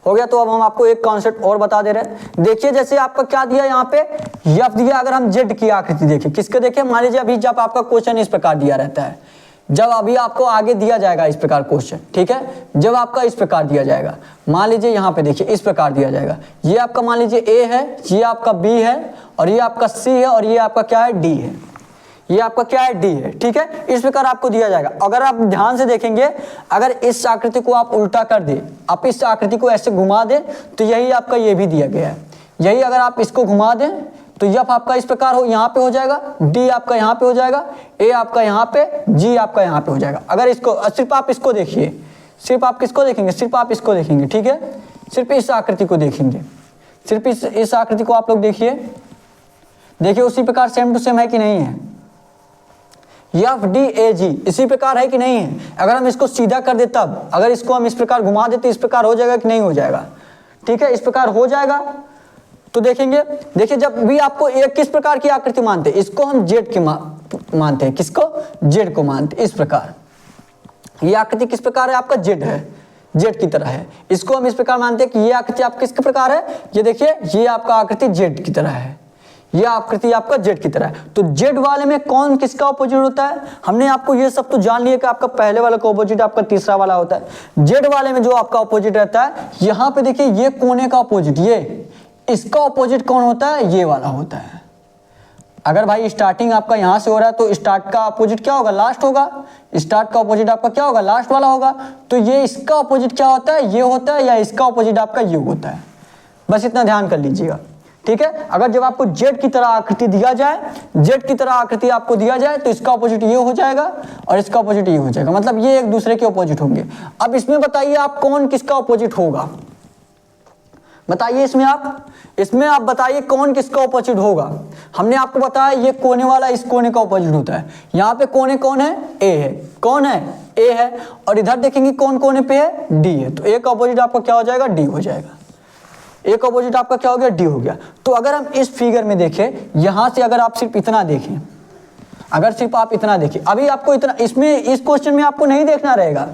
हो गया। तो अब हम आपको एक कॉन्सेप्ट और बता दे रहे हैं। देखिए जैसे आपका क्या दिया यहाँ पे, एफ दिया। अगर हम जेड की आकृति देखें, किसके देखें, मान लीजिए अभी जब आपका क्वेश्चन इस प्रकार दिया रहता है, जब अभी आपको आगे दिया जाएगा इस प्रकार क्वेश्चन, ठीक है। जब आपका इस प्रकार दिया जाएगा, मान लीजिए यहाँ पे देखिए इस प्रकार दिया जाएगा, ये आपका मान लीजिए ए है, ये आपका बी है, और ये आपका सी है, और ये आपका क्या है, डी है। ये आपका क्या है, डी है, ठीक है। इस प्रकार आपको दिया जाएगा। अगर आप ध्यान से देखेंगे, अगर इस आकृति को आप उल्टा कर दे, आप इस आकृति को ऐसे घुमा दें, तो यही आपका ये भी दिया गया है। यही अगर आप इसको घुमा दें तो एफ आपका इस प्रकार हो, यहाँ पे हो जाएगा, डी आपका यहाँ पे हो जाएगा, ए आपका यहाँ पे, जी आपका यहाँ पे हो जाएगा। अगर इसको सिर्फ आप इसको देखिए, सिर्फ आप किसको देखेंगे, सिर्फ आप इसको देखेंगे, ठीक है। सिर्फ इस आकृति को देखेंगे, सिर्फ इस आकृति को आप लोग देखिए। देखिए उसी प्रकार सेम टू सेम है कि नहीं है, एफ डी ए जी इसी प्रकार है कि नहीं है। अगर हम इसको सीधा कर दे तब, अगर इसको हम इस प्रकार घुमा देते, इस प्रकार हो जाएगा कि नहीं हो जाएगा, ठीक है। इस प्रकार हो जाएगा। तो देखेंगे, देखिए जब भी आपको एक किस प्रकार की आकृति मानते हैं, इसको हम जेड की मानते हैं, किसको, जेड को मानते हैं। इस प्रकार ये आकृति किस प्रकार है, आपका जेड है, जेड की तरह है। इसको हम इस प्रकार मानते हैं कि ये आकृति आप किस प्रकार है, ये देखिए ये आपका आकृति जेड की तरह है, ये आकृति आपका जेड की तरह है। तो जेड वाले में कौन किसका ऑपोजिट होता है, हमने आपको ये सब तो जान लिया कि आपका पहले वाला का ऑपोजिट आपका तीसरा वाला होता है। जेड वाले में जो आपका ऑपोजिट रहता है, यहाँ पे देखिए ये कोने का ऑपोजिट, ये इसका ऑपोजिट कौन होता है, ये वाला होता है। अगर भाई स्टार्टिंग आपका यहां से हो रहा है, तो स्टार्ट का ऑपोजिट क्या होगा, लास्ट होगा। स्टार्ट का ऑपोजिट आपका क्या होगा, लास्ट वाला होगा। तो ये इसका ऑपोजिट क्या होता है, ये होता है, या इसका ऑपोजिट आपका ये होता है। बस इतना ध्यान कर लीजिएगा, ठीक है। अगर जब आपको जेड की तरह आकृति दिया जाए, जेड की तरह आकृति आपको दिया जाए, तो इसका ऑपोजिट ये हो जाएगा और इसका ऑपोजिट ये हो जाएगा, मतलब ये एक दूसरे के ऑपोजिट होंगे। अब इसमें बताइए आप कौन किसका ऑपोजिट होगा, बताइए इसमें आप बताइए कौन किसका ऑपोजिट होगा। हमने आपको बताया ये कोने वाला इस कोने का ऑपोजिट होता है। यहाँ पे कोने कौन है, ए है, कौन है, ए है। और इधर देखेंगे कौन कोने पे है, डी है। तो ए का ऑपोजिट आपका क्या हो जाएगा, डी हो जाएगा। ए का ऑपोजिट आपका क्या हो गया, डी हो गया। तो अगर हम इस फिगर में देखें, यहाँ से अगर आप सिर्फ इतना देखें, अगर सिर्फ आप इतना देखें, अभी आपको इतना इसमें इस क्वेश्चन में आपको नहीं देखना रहेगा,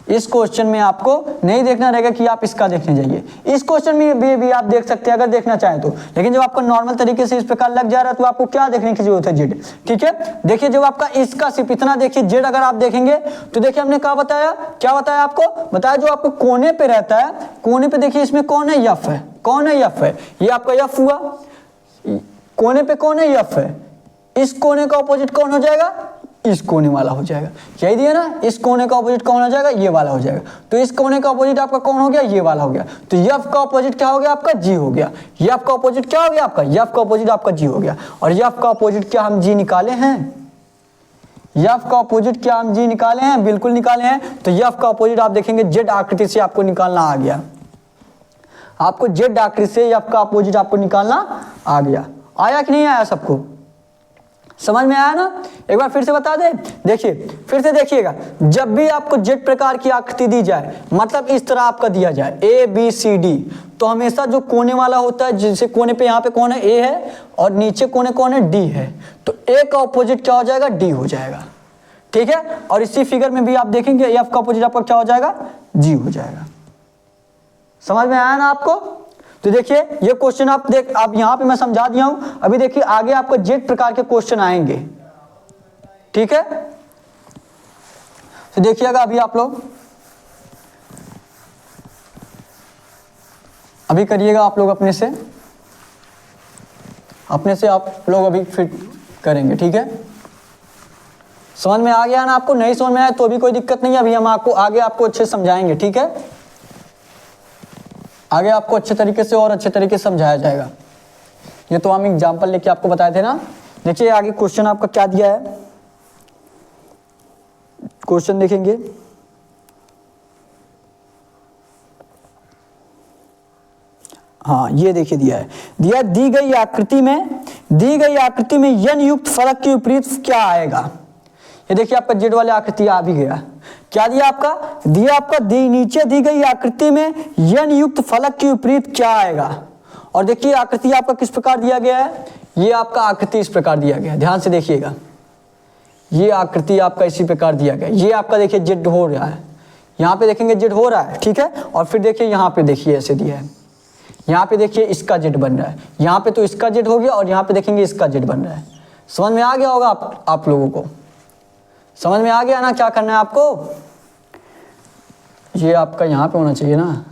इस क्वेश्चन में आपको नहीं देखना रहेगा कि आप इसका देखने जाइए। इस क्वेश्चन में भी आप देख सकते हैं अगर देखना चाहें तो, लेकिन जब आपका नॉर्मल तरीके से इस प्रकार लग जा रहा है तो आपको क्या देखने की जरूरत है, जेड, ठीक है। देखिए जब आपका इसका सिर्फ इतना देखिए, जेड अगर आप देखेंगे तो देखिए हमने क्या बताया आपको, बताया जो आपको कोने पे रहता है, कोने पे देखिए इसमें कौन है, एफ है, कौन है, एफ है। ये आपका एफ हुआ, कोने पे कौन है, एफ है। इस कोने का ऑपोजिट कौन हो जाएगा, इस कोने वाला हो जाएगा। यही दिया ना, इस कोने का ऑपोजिट कौन हो जाएगा, ये वाला हो जाएगा। तो इस कोने का ऑपोजिट आपका कौन हो गया, ये वाला हो गया। तो एफ का ऑपोजिट क्या हो गया आपका, जी हो गया। एफ का ऑपोजिट क्या हो गया आपका, एफ का ऑपोजिट आपका जी हो गया। और एफ का ऑपोजिट क्या हम जी निकाले हैं, एफ का ऑपोजिट क्या हम जी निकाले हैं, बिल्कुल निकाले हैं। तो एफ का ऑपोजिट आप देखेंगे जेड आकृति से आपको निकालना आ गया, आपको जेड आकृति से एफ का ऑपोजिट आपको निकालना आ गया। आया कि नहीं आया, सबको समझ में आया ना। एक बार फिर से बता दे, देखिए फिर से देखिएगा, जब भी आपको जेड प्रकार की आकृति दी जाए, मतलब इस तरह आपका दिया जाए ए बी सी डी, तो हमेशा जो कोने वाला होता है, जैसे कोने पे यहाँ पे कौन है, ए है, और नीचे कोने कौन है, डी है। तो ए का ऑपोजिट क्या हो जाएगा, डी हो जाएगा, ठीक है। और इसी फिगर में भी आप देखेंगे एफ का ऑपोजिट आपका क्या हो जाएगा, जी हो जाएगा। समझ में आया ना आपको। तो देखिए ये क्वेश्चन आप यहां पे मैं समझा दिया हूं। अभी देखिए आगे आपको जेड प्रकार के क्वेश्चन आएंगे, ठीक है। तो देखिएगा अभी आप लोग अभी करिएगा, आप लोग अपने से आप लोग अभी फिट करेंगे, ठीक है। समझ में आ गया ना आपको, नहीं समझ में आया तो भी कोई दिक्कत नहीं है, अभी हम आपको आगे आपको अच्छे से समझाएंगे, ठीक है। आगे आपको अच्छे तरीके से और अच्छे तरीके से समझाया जाएगा। ये तो हम एग्जाम्पल लेके आपको बताए थे ना, देखिए आगे क्वेश्चन आपका क्या दिया है, क्वेश्चन देखेंगे। हाँ ये देखिए दिया है, दी गई आकृति में यन युक्त फलक के विपरीत क्या आएगा। ये देखिए आपका जेड वाले आकृति आ भी गया। क्या दिया आपका नीचे दी गई आकृति में यन युक्त फलक के विपरीत क्या आएगा। और देखिए आकृति आपका किस प्रकार दिया गया है, ये आपका आकृति इस प्रकार दिया गया है, ध्यान से देखिएगा। ये आकृति आपका इसी प्रकार दिया गया, ये आपका देखिए जेड हो रहा है, यहाँ पे देखेंगे जेड हो रहा है, ठीक है। और फिर देखिए यहाँ पे देखिए ऐसे दिया है, यहाँ पे देखिए इसका जेड बन रहा है, यहाँ पे तो इसका जेड हो गया और यहाँ पे देखेंगे इसका जेड बन रहा है। समझ में आ गया होगा आप लोगों को, समझ में आ गया ना क्या करना है आपको। ये आपका यहाँ पे होना चाहिए ना,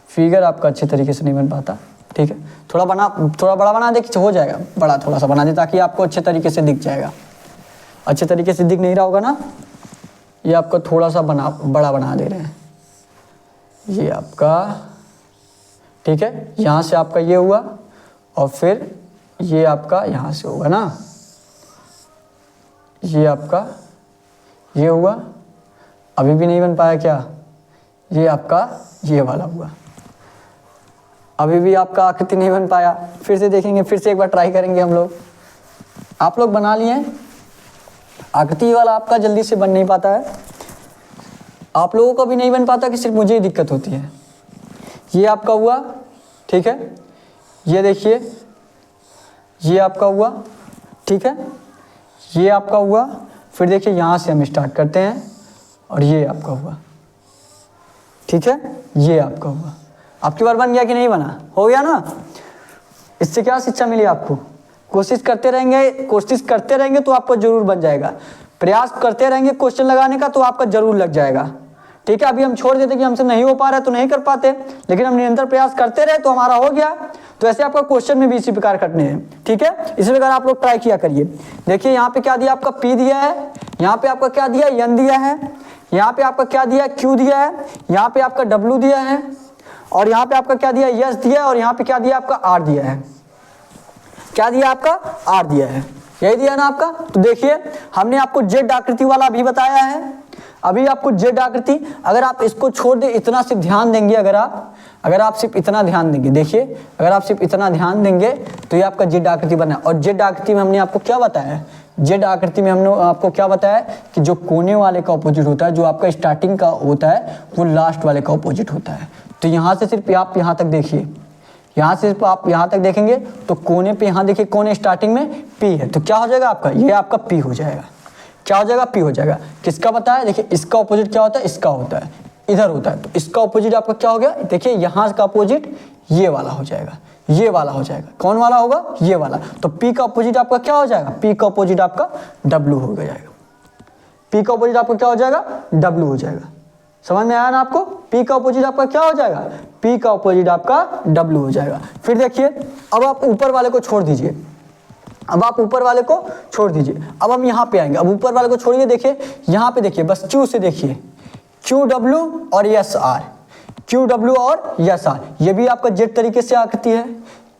फिगर आपका अच्छे तरीके से नहीं बन पाता, ठीक है। थोड़ा बड़ा बना दे, हो जाएगा बड़ा, थोड़ा सा बना दे ताकि आपको अच्छे तरीके से दिख जाएगा। अच्छे तरीके से दिख नहीं रहा होगा ना, ये आपका थोड़ा सा बड़ा बना दे रहे हैं, ये आपका, ठीक है। यहाँ से आपका ये हुआ और फिर ये आपका यहाँ से होगा ना, ये आपका ये हुआ, अभी भी नहीं बन पाया क्या, ये आपका ये वाला हुआ, अभी भी आपका आकृति नहीं बन पाया। फिर से देखेंगे, फिर से एक बार ट्राई करेंगे हम लोग। आप लोग बना लिए, आकृति वाला आपका जल्दी से बन नहीं पाता है, आप लोगों को भी नहीं बन पाता कि सिर्फ मुझे ही दिक्कत होती है। ये आपका हुआ, ठीक है, ये देखिए ये आपका हुआ, ठीक है, ये आपका हुआ। फिर देखिए यहाँ से हम स्टार्ट करते हैं और ये आपका हुआ, ठीक है, ये आपका हुआ। आपकी बार बन गया कि नहीं बना, हो गया ना। इससे क्या शिक्षा मिली आपको, कोशिश करते रहेंगे तो आपको जरूर बन जाएगा। प्रयास करते रहेंगे क्वेश्चन लगाने का तो आपका जरूर लग जाएगा, ठीक है। अभी हम छोड़ देते कि हमसे नहीं हो पा रहा है तो नहीं कर पाते, लेकिन हम निरंतर प्रयास करते रहे तो हमारा हो गया। तो ऐसे आपका क्वेश्चन में भी इसी प्रकार करने हैं, ठीक है। इसी प्रकार आप लोग ट्राई किया करिए। देखिए यहाँ पे क्या दिया आपका P दिया है, यहाँ पे आपका क्या दिया N दिया है, यहाँ पे आपका क्या दिया Q दिया है, यहाँ पे आपका W दिया है, और यहाँ पे आपका क्या दिया S दिया है, और यहाँ पे क्या दिया आपका R दिया है। क्या दिया आपका R दिया है, यही दिया ना आपका। तो देखिए हमने आपको जेड आकृति वाला भी बताया है, अभी आपको जेड आकृति, अगर आप इसको छोड़ दे, इतना सिर्फ ध्यान देंगे, अगर आप सिर्फ इतना ध्यान देंगे, देखिए अगर आप सिर्फ इतना ध्यान देंगे तो ये आपका जेड आकृति बना। और जेड आकृति में हमने आपको क्या बताया है, जेड आकृति में हमने आपको क्या बताया कि जो कोने वाले का ऑपोजिट होता है, जो आपका स्टार्टिंग का होता है वो लास्ट वाले का ऑपोजिट होता है। तो यहाँ से सिर्फ आप यहाँ तक देखिए, यहाँ से सिर्फ आप यहाँ तक देखेंगे तो कोने पे यहाँ देखिए, कोने स्टार्टिंग में P है, तो क्या हो जाएगा आपका, ये आपका P हो जाएगा। क्या हो जाएगा, P हो जाएगा। किसका बताया, देखिए इसका ऑपोजिट क्या होता है, इसका होता है, इधर होता है। तो इसका ऑपोजिट आपका क्या हो गया, देखिए यहाँ का ऑपोजिट ये वाला हो जाएगा, ये वाला हो जाएगा। कौन वाला होगा, ये वाला। तो P का ऑपोजिट आपका क्या हो जाएगा, P का ऑपोजिट आपका W हो जाएगा। P का ऑपोजिट आपका क्या हो जाएगा, W हो जाएगा। समझ में आया ना आपको, P का ऑपोजिट आपका क्या हो जाएगा, P का ऑपोजिट आपका W हो जाएगा। फिर देखिए अब आप ऊपर वाले को छोड़ दीजिए, अब आप ऊपर वाले को छोड़ दीजिए, अब हम यहाँ पे आएंगे। अब ऊपर वाले को छोड़िए, देखिए यहाँ पे देखिए, बस Q से देखिए, QW और SR, QW और SR, ये भी आपका जेड तरीके से आकृति है,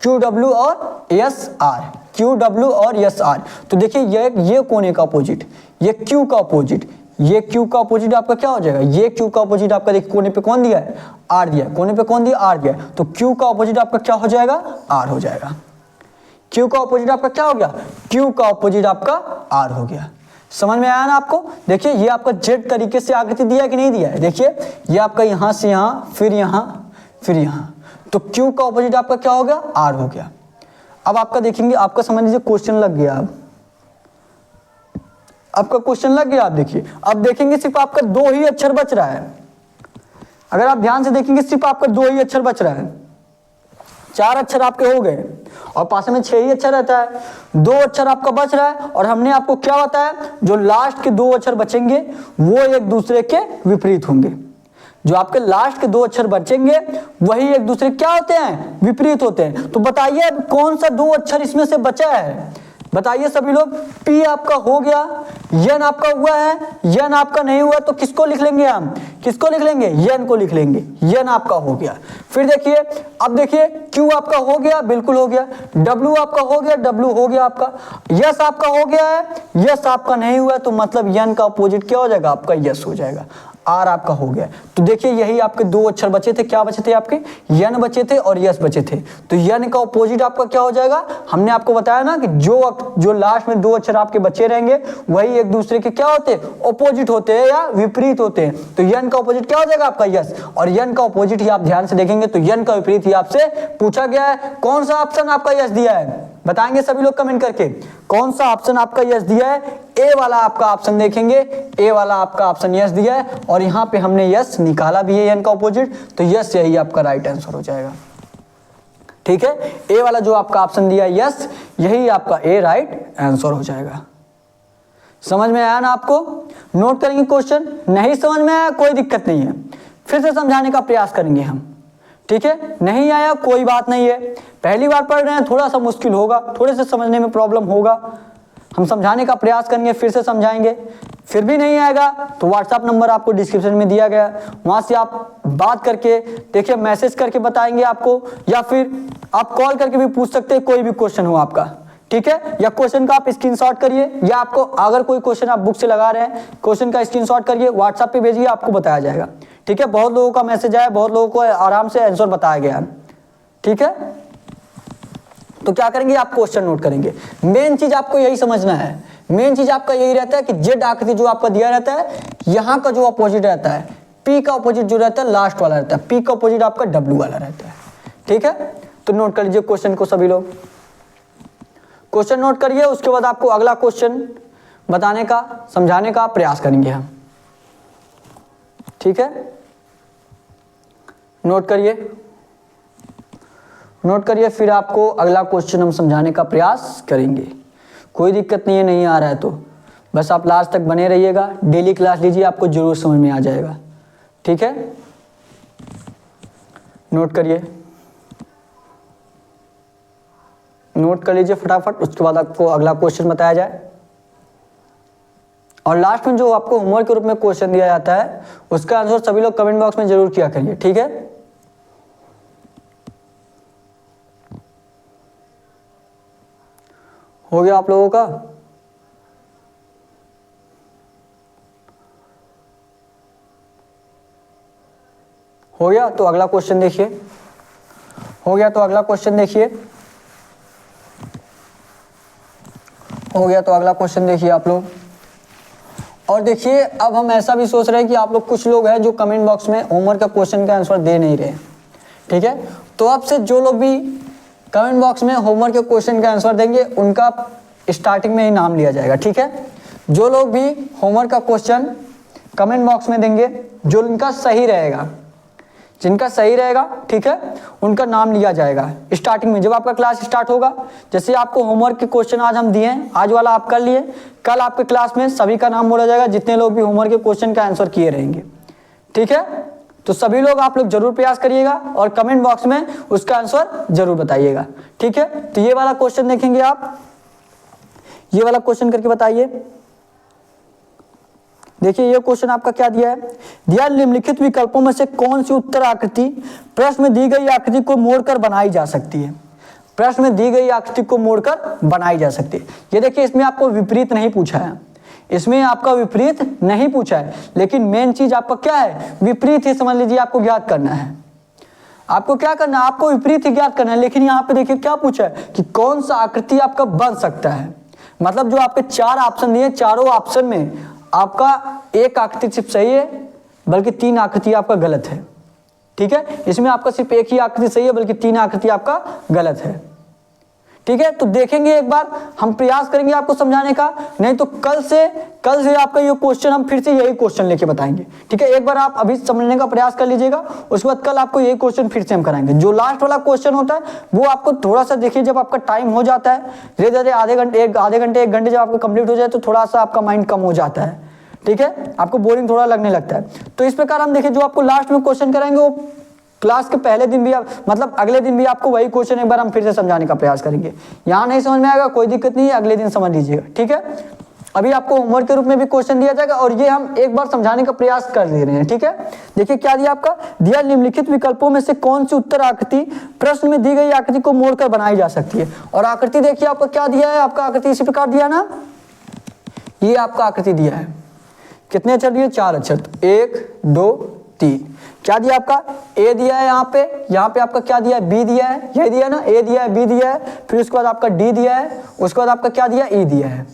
QW और SR, QW और SR। तो देखिए ये कोने का अपोजिट, ये Q का अपोजिट, ये Q का अपोजिट आपका क्या हो जाएगा, ये Q का अपोजिट आपका देखिए कोने पे कौन दिया है, R दिया है, कोने पे कौन दिया, R दिया है। तो Q का अपोजिट आपका क्या हो जाएगा, R हो जाएगा। Q का ऑपोजिट आपका क्या हो गया, Q का ऑपोजिट आपका R हो गया। समझ में आया ना आपको। देखिए ये आपका जेड तरीके से आकृति दिया है कि नहीं दिया है, देखिए ये आपका यहाँ से यहाँ, फिर यहाँ, फिर यहाँ। तो Q का ऑपोजिट आपका क्या हो गया, R हो गया। अब आपका देखेंगे, आपका समझ लीजिए क्वेश्चन लग गया। अब आपका क्वेश्चन लग गया। आप देखिए, अब देखेंगे सिर्फ आपका 2 ही अक्षर बच रहा है। अगर आप ध्यान से देखेंगे सिर्फ आपका 2 ही अक्षर बच रहा है, 4 अक्षर आपके हो गए और पास में 6 ही अक्षर रहता है, 2 अक्षर आपका बच रहा है। और हमने आपको क्या बताया, जो लास्ट के 2 अक्षर बचेंगे वो एक दूसरे के विपरीत होंगे। जो आपके लास्ट के 2 अक्षर बचेंगे वही एक दूसरे क्या होते हैं, विपरीत होते हैं। तो बताइए अब कौन सा 2 अक्षर इसमें से बचा है, बताइए सभी लोग, पी आपका हो गया, एन आपका हुआ है, एन आपका नहीं हुआ तो किसको लिख लेंगे हम, किसको लिख लेंगे, एन को लिख लेंगे, एन आपका हो गया। फिर देखिए, अब देखिए क्यू आपका हो गया, बिल्कुल हो गया, डब्ल्यू आपका हो गया, डब्ल्यू हो गया आपका, यस आपका हो गया है, यस आपका नहीं हुआ तो मतलब एन का अपोजिट क्या हो जाएगा, आपका यस हो जाएगा, आर आपका हो गया। तो देखिए यही आपके दो अक्षर बचे थे, क्या बचे थे आपके, यन बचे थे और यस बचे थे। तो यन का अपोजिट आपका क्या हो जाएगा, हमने आपको बताया ना कि जो लास्ट में दो अक्षर आपके बचे रहेंगे वही एक दूसरे के क्या होते हैं, अपोजिट होते हैं या विपरीत होते हैं। तो यन का अपोजिट क्या हो जाएगा आपका, यस, और यन का अपोजिट ही आप ध्यान से देखेंगे तो यन का विपरीत ही आपसे पूछा गया है। कौन सा ऑप्शन आपका यस दिया है, बताएंगे सभी लोग कमेंट करके, कौन सा ऑप्शन आपका यस दिया है। ए वाला आपका ऑप्शन देखेंगे, ए वाला आपका ऑप्शन यस दिया है और यहाँ पे हमने यस निकाला भी है एन का अपोजिट, तो यस यही आपका राइट आंसर हो जाएगा। ठीक है, ए वाला जो आपका ऑप्शन दिया है यस, यही आपका ए राइट आंसर हो जाएगा। समझ में आया ना आपको, नोट करेंगे क्वेश्चन, नहीं समझ में आया कोई दिक्कत नहीं है, फिर से समझाने का प्रयास करेंगे हम। ठीक है, नहीं आया कोई बात नहीं है, पहली बार पढ़ रहे हैं, थोड़ा सा मुश्किल होगा, थोड़े से समझने में प्रॉब्लम होगा, हम समझाने का प्रयास करेंगे, फिर से समझाएंगे। फिर भी नहीं आएगा तो व्हाट्सएप नंबर आपको डिस्क्रिप्शन में दिया गया, वहां से आप बात करके देखिए, मैसेज करके बताएंगे आपको, या फिर आप कॉल करके भी पूछ सकते हैं, कोई भी क्वेश्चन हो आपका। ठीक है, या क्वेश्चन का आप स्क्रीनशॉट करिए, या आपको अगर कोई क्वेश्चन आप बुक से लगा रहे हैं, क्वेश्चन का स्क्रीनशॉट करिए, व्हाट्सएप पे भेजिए, आपको बताया जाएगा। ठीक है, बहुत लोगों का मैसेज आया, बहुत लोगों को आराम से आंसर बताया गया। ठीक है, तो क्या करेंगे, आप क्वेश्चन नोट करेंगे। मेन चीज आपको यही समझना है, मेन चीज आपका यही रहता है कि जेड आकृति जो आपका दिया रहता है, यहाँ का जो अपोजिट रहता है, पी का अपोजिट जो रहता है लास्ट वाला रहता है, पी का अपोजिट आपका डब्ल्यू वाला रहता है। ठीक है, तो नोट कर लीजिए क्वेश्चन को सभी लोग, क्वेश्चन नोट करिए, उसके बाद आपको अगला क्वेश्चन बताने का, समझाने का प्रयास करेंगे हम। ठीक है, नोट करिए, नोट करिए, फिर आपको अगला क्वेश्चन हम समझाने का प्रयास करेंगे। कोई दिक्कत नहीं है, नहीं आ रहा है तो बस आप लास्ट तक बने रहिएगा, डेली क्लास लीजिए, आपको जरूर समझ में आ जाएगा। ठीक है, नोट करिए, नोट कर लीजिए फटाफट, उसके बाद आपको अगला क्वेश्चन बताया जाए। और लास्ट में जो आपको होमवर्क के रूप में क्वेश्चन दिया जाता है, उसका आंसर सभी लोग कमेंट बॉक्स में जरूर किया करिए। ठीक है, हो गया आप लोगों का, हो गया तो अगला क्वेश्चन देखिए, हो गया तो अगला क्वेश्चन देखिए, हो गया तो अगला क्वेश्चन देखिए आप लोग। और देखिए, अब हम ऐसा भी सोच रहे हैं कि आप लोग, कुछ लोग हैं जो कमेंट बॉक्स में होमवर्क का क्वेश्चन का आंसर दे नहीं रहे। ठीक है, तो अब से जो लोग भी कमेंट बॉक्स में होमवर्क के क्वेश्चन का आंसर देंगे, उनका स्टार्टिंग में ही नाम लिया जाएगा। ठीक है, जो लोग भी होमवर्क का क्वेश्चन कमेंट बॉक्स में देंगे, जो इनका सही रहेगा, जिनका सही रहेगा, ठीक है, उनका नाम लिया जाएगा स्टार्टिंग में, जब आपका क्लास स्टार्ट होगा। जैसे आपको होमवर्क के क्वेश्चन आज हम दिए हैं, आज वाला आप कर लिए, कल आपके क्लास में सभी का नाम बोला जाएगा, जितने लोग भी होमवर्क के क्वेश्चन का आंसर किए रहेंगे। ठीक है, तो सभी लोग आप लोग जरूर प्रयास करिएगा और कमेंट बॉक्स में उसका आंसर जरूर बताइएगा। ठीक है, तो ये वाला क्वेश्चन देखेंगे आप, ये वाला क्वेश्चन करके बताइए। देखिए ये क्वेश्चन आपका क्या दिया है, दिया निम्नलिखित विकल्पों में से कौन सी उत्तर आकृति प्रश्न में दी गई आकृति को मोड़कर बनाई जा सकती है, प्रश्न में दी गई आकृति को मोड़कर बनाई जा सकती है। ये देखिए, इसमें आपको विपरीत नहीं पूछा है, इसमें आपका विपरीत नहीं पूछा है, लेकिन मेन चीज आपका क्या है, विपरीत ही समझ लीजिए आपको ज्ञात करना है। आपको क्या करना है, आपको विपरीत ही ज्ञात करना है। लेकिन यहाँ पे देखिए क्या पूछा है कि कौन सा आकृति आपका बन सकता है, मतलब जो आपके चार ऑप्शन दिए, चारों ऑप्शन में आपका एक आकृति सिर्फ सही है, बल्कि तीन आकृति आपका गलत है। ठीक है, इसमें आपका सिर्फ एक ही आकृति सही है, बल्कि तीन आकृति आपका गलत है। ठीक है, तो देखेंगे एक बार, हम प्रयास करेंगे आपको समझाने का, नहीं तो कल से आपका ये क्वेश्चन हम फिर से यही क्वेश्चन लेके बताएंगे। ठीक है, एक बार आप अभी समझने का प्रयास कर लीजिएगा, उसके बाद कल आपको यही क्वेश्चन फिर से हम कराएंगे। जो लास्ट वाला क्वेश्चन होता है वो आपको थोड़ा सा देखिए, जब आपका टाइम हो जाता है धीरे धीरे, आधे घंटे एक घंटे जब आपका कंप्लीट हो जाए तो थोड़ा सा आपका माइंड कम हो जाता है। ठीक है, आपको बोरिंग थोड़ा लगने लगता है। तो इस प्रकार हम देखिए, जो आपको लास्ट में क्वेश्चन कराएंगे वो क्लास के पहले दिन भी आप मतलब अगले दिन भी आपको वही क्वेश्चन एक बार हम फिर से समझाने का प्रयास करेंगे। यहाँ नहीं समझ में आएगा कोई दिक्कत नहीं है, अगले दिन समझ लीजिएगा, ठीक है। अभी आपको होमवर्क के रूप में भी क्वेश्चन दिया जाएगा और ये हम एक बार समझाने का प्रयास कर दे रहे हैं, ठीक है। देखिए क्या दिया आपका, दिया निम्नलिखित विकल्पों में से कौन सी उत्तर आकृति प्रश्न में दी गई आकृति को मोड़कर बनाई जा सकती है। और आकृति देखिए आपका क्या दिया है, आपका आकृति इसी प्रकार दिया ना, ये आपका आकृति दिया है, कितने अक्षर दिए, 4 अक्षर, 1 2 3। क्या दिया आपका, ए दिया है, यहाँ पे आपका क्या दिया है, बी दिया है, ये दिया ना, ए दिया है, बी दिया है, फिर उसके बाद आपका डी दिया है, उसके बाद आपका क्या दिया, ई दिया है,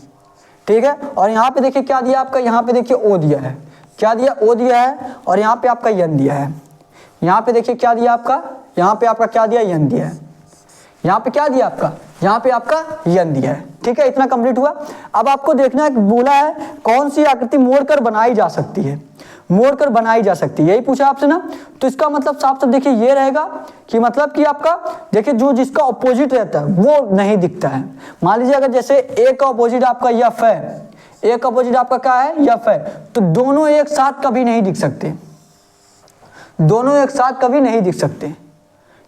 ठीक है। और यहाँ पे देखिए क्या दिया आपका, यहाँ पे देखिए ओ दिया है, क्या दिया, ओ दिया है, और यहाँ पे आपका एन दिया है। यहाँ पे देखिए क्या दिया आपका, यहाँ पे आपका क्या दिया, एन दिया है। यहाँ पे क्या दिया आपका, यहाँ पे आपका एन दिया है, ठीक है। इतना कंप्लीट हुआ। अब आपको देखना है, बोला है कौन सी आकृति मोड़कर बनाई जा सकती है, मोड़कर बनाई जा सकती है, यही पूछा आपसे ना। तो इसका मतलब साफ साफ देखिए ये रहेगा कि मतलब कि आपका देखिए जो जिसका ऑपोजिट रहता है वो नहीं दिखता है। मान लीजिए अगर जैसे ए का ऑपोजिट आपका यफ है, ए का ऑपोजिट आपका क्या है, यफ है, तो दोनों एक साथ कभी नहीं दिख सकते, दोनों एक साथ कभी नहीं दिख सकते,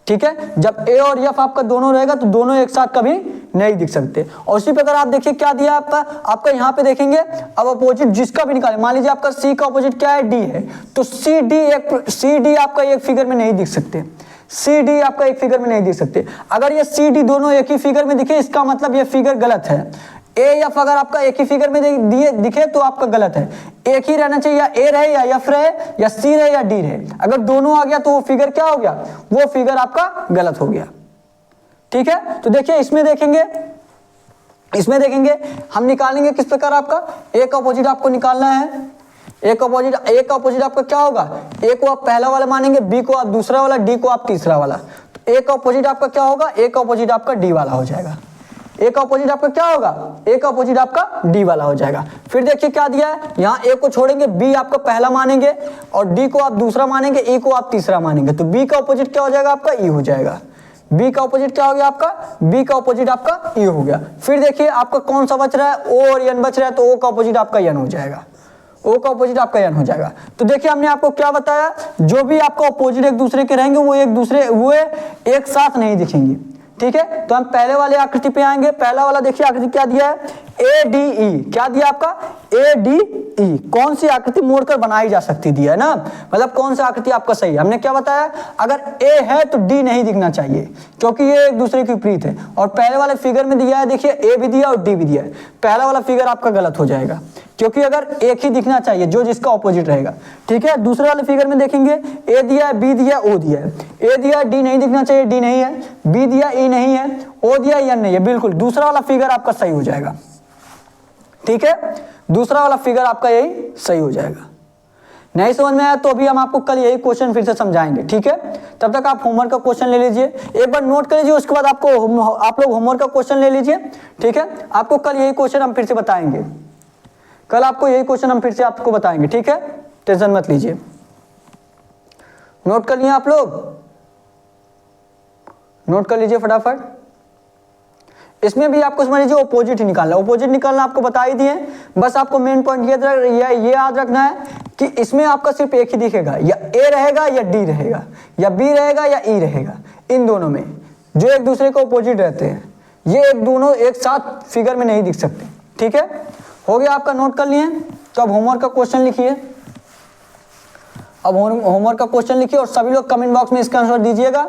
ठीक है। जब ए और एफ आपका दोनों रहेगा तो दोनों एक साथ कभी नहीं दिख सकते। और उसी प्रकार आप देखिए क्या दिया आपका यहाँ पे देखेंगे, अब अपोजिट जिसका भी निकाले, मान लीजिए आपका सी का अपोजिट क्या है, डी है, तो सी डी आपका एक फिगर में नहीं दिख सकते, सी डी आपका एक फिगर में नहीं दिख सकते। अगर ये सी डी दोनों एक ही फिगर में दिखे इसका मतलब ये फिगर गलत है। ए एफ अगर आपका एक ही फिगर में दिखे तो आपका गलत है, एक ही रहना चाहिए, या ए रहे या एफ रहे या सी रहे या डी रहे। अगर दोनों आ गया तो वो फिगर क्या हो गया, वो फिगर आपका गलत हो गया, ठीक है। तो देखिए इसमें देखेंगे हम निकालेंगे किस प्रकार, आपका ए का अपोजिट आपको निकालना है। ए का अपोजिट आपका क्या होगा, ए को आप पहला वाला मानेंगे, बी को आप दूसरा वाला, डी को आप तीसरा वाला। तो ए का अपोजिट आपका क्या होगा, ए का अपोजिट आपका डी वाला हो जाएगा। ए का अपोजिट आपका क्या होगा, ए का अपोजिट आपका डी वाला हो जाएगा। फिर देखिए क्या दिया है, यहाँ ए को छोड़ेंगे, बी आपका पहला मानेंगे और डी को आप दूसरा मानेंगे, ई को आप तीसरा मानेंगे, तो बी का अपोजिट क्या हो जाएगा आपका, ई हो जाएगा। बी का अपोजिट क्या हो गया आपका, बी का अपोजिट आपका ई हो गया। फिर देखिए आपका कौन सा बच रहा है, ओ और एन बच रहा है, तो ओ का अपोजिट आपका एन हो जाएगा, ओ का अपोजिट आपका एन हो जाएगा। तो देखिए हमने आपको क्या बताया, जो भी आपका अपोजिट एक दूसरे के रहेंगे वो एक साथ नहीं दिखेंगे, ठीक है। तो हम पहले वाले आकृति पे आएंगे। पहला वाला देखिए आकृति क्या दिया है, ए डी ई, क्या दिया आपका, ए डी ई। कौन सी आकृति मोड़कर बनाई जा सकती दिया है ना, मतलब कौन सा आकृति आपका सही है। हमने क्या बताया, अगर ए है तो डी नहीं दिखना चाहिए क्योंकि ये एक दूसरे के विपरीत है। और पहले वाले फिगर में दिया है, देखिए ए भी दिया और डी भी दिया है, पहला वाला फिगर आपका गलत हो जाएगा क्योंकि अगर एक ही दिखना चाहिए जो जिसका ऑपोजिट रहेगा, ठीक है। दूसरे वाले फिगर में देखेंगे, ए दिया है, बी दिया, ओ दिया है, ए दिया डी नहीं दिखना चाहिए, डी नहीं है, बी दिया ई नहीं है, ओ दिया एन नहीं है, बिल्कुल दूसरा वाला फिगर आपका सही हो जाएगा, ठीक है। दूसरा वाला फिगर आपका यही सही हो जाएगा। नहीं समझ में आया तो अभी हम आपको कल यही क्वेश्चन फिर से समझाएंगे, ठीक है। तब तक आप होमवर्क का क्वेश्चन ले लीजिए, एक बार नोट कर लीजिए, उसके बाद आप लोग होमवर्क का क्वेश्चन ले लीजिए, ठीक है। आपको कल यही क्वेश्चन हम फिर से बताएंगे, कल आपको यही क्वेश्चन हम फिर से आपको बताएंगे, ठीक है। टेंशन मत लीजिए, नोट कर लिए आप लोग, नोट कर लीजिए फटाफट। इसमें भी आपको समझ लीजिए ऑपोजिट ही निकालना, ऑपोजिट निकालना आपको बता ही दिए। बस आपको मेन पॉइंट ये याद रखना है कि इसमें आपका सिर्फ एक ही दिखेगा, या ए रहेगा या डी रहेगा, या बी रहेगा या ई रहेगा। इन दोनों में जो एक दूसरे को ऑपोजिट रहते हैं, ये दोनों एक साथ फिगर में नहीं दिख सकते, ठीक है। हो गया आपका, नोट कर लिए। तो अब होमवर्क का क्वेश्चन लिखिए, अब होमवर्क का क्वेश्चन लिखिए और सभी लोग कमेंट बॉक्स में इसका आंसर दीजिएगा।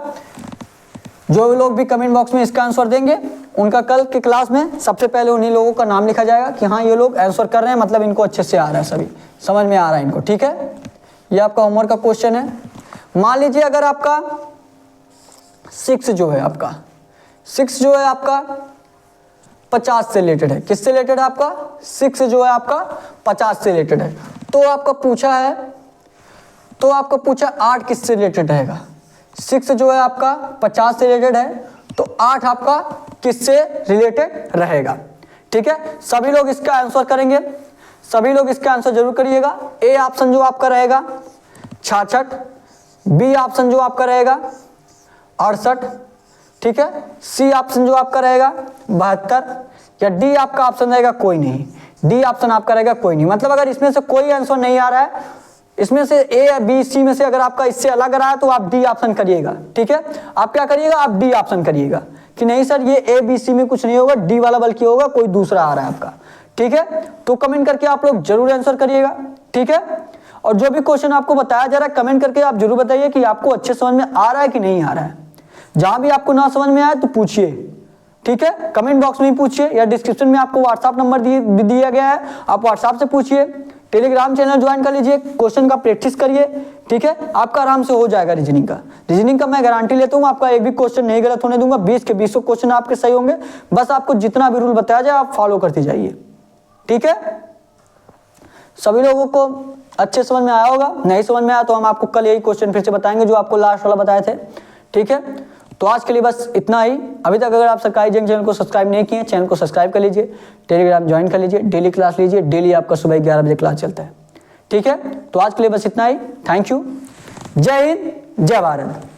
जो लोग भी कमेंट बॉक्स में इसका आंसर देंगे उनका कल के क्लास में सबसे पहले उन्हीं लोगों का नाम लिखा जाएगा कि हाँ ये लोग आंसर कर रहे हैं, मतलब इनको अच्छे से आ रहा है, सभी समझ में आ रहा है इनको, ठीक है। ये आपका होमवर्क का क्वेश्चन है। मान लीजिए अगर आपका 6 जो है आपका 50 से रिलेटेड है, किससे रिलेटेड है आपका 6 जो है आपका 50 से रिलेटेड है, तो आपका पूछा 8 किससे रिलेटेड रहेगा। 6 जो है आपका 50 से रिलेटेड है तो 8 आपका किससे रिलेटेड रहेगा, ठीक है। सभी लोग इसका आंसर करेंगे, सभी लोग इसका आंसर जरूर करिएगा। ए ऑप्शन जो आपका रहेगा 66, बी ऑप्शन जो आपका रहेगा 68, ठीक है, सी ऑप्शन जो आपका रहेगा 72, या डी आपका ऑप्शन रहेगा कोई नहीं, डी ऑप्शन आपका रहेगा कोई नहीं। मतलब अगर इसमें से कोई आंसर नहीं आ रहा है इसमें से ए या बी सी में से अगर आपका इससे अलग रहा है तो आप डी ऑप्शन करिएगा, ठीक है। आप क्या करिएगा, आप डी ऑप्शन करिएगा कि नहीं सर ये ए बी सी में कुछ नहीं होगा, डी वाला बल्कि होगा, कोई दूसरा आ रहा है आपका, ठीक है। तो कमेंट करके आप लोग जरूर आंसर करिएगा, ठीक है। और जो भी क्वेश्चन आपको बताया जा रहा है कमेंट करके आप जरूर बताइए कि आपको अच्छे समझ में आ रहा है कि नहीं आ रहा है। जहां भी आपको ना समझ में आए तो पूछिए, ठीक है, कमेंट बॉक्स में ही पूछिए या डिस्क्रिप्शन में आपको व्हाट्सएप नंबर दिया गया है, आप व्हाट्सएप से पूछिए। टेलीग्राम चैनल ज्वाइन कर लीजिए, क्वेश्चन का प्रैक्टिस करिए, ठीक है, आपका आराम से हो जाएगा। रीजनिंग का मैं गारंटी लेता हूँ, आपका एक भी क्वेश्चन नहीं गलत होने दूंगा, 20 के 20 क्वेश्चन आपके सही होंगे। बस आपको जितना भी रूल बताया जाए आप फॉलो करते जाइए, ठीक है। सभी लोगों को अच्छे समझ में आया होगा, नहीं समझ में आया तो हम आपको कल यही क्वेश्चन फिर से बताएंगे जो आपको लास्ट वाला बताए थे, ठीक है। तो आज के लिए बस इतना ही। अभी तक अगर आप सरकारी जंग चैनल को सब्सक्राइब नहीं किए, चैनल को सब्सक्राइब कर लीजिए, टेलीग्राम ज्वाइन कर लीजिए, डेली क्लास लीजिए, डेली आपका सुबह 11 बजे क्लास चलता है, ठीक है। तो आज के लिए बस इतना ही। थैंक यू, जय हिंद, जय भारत।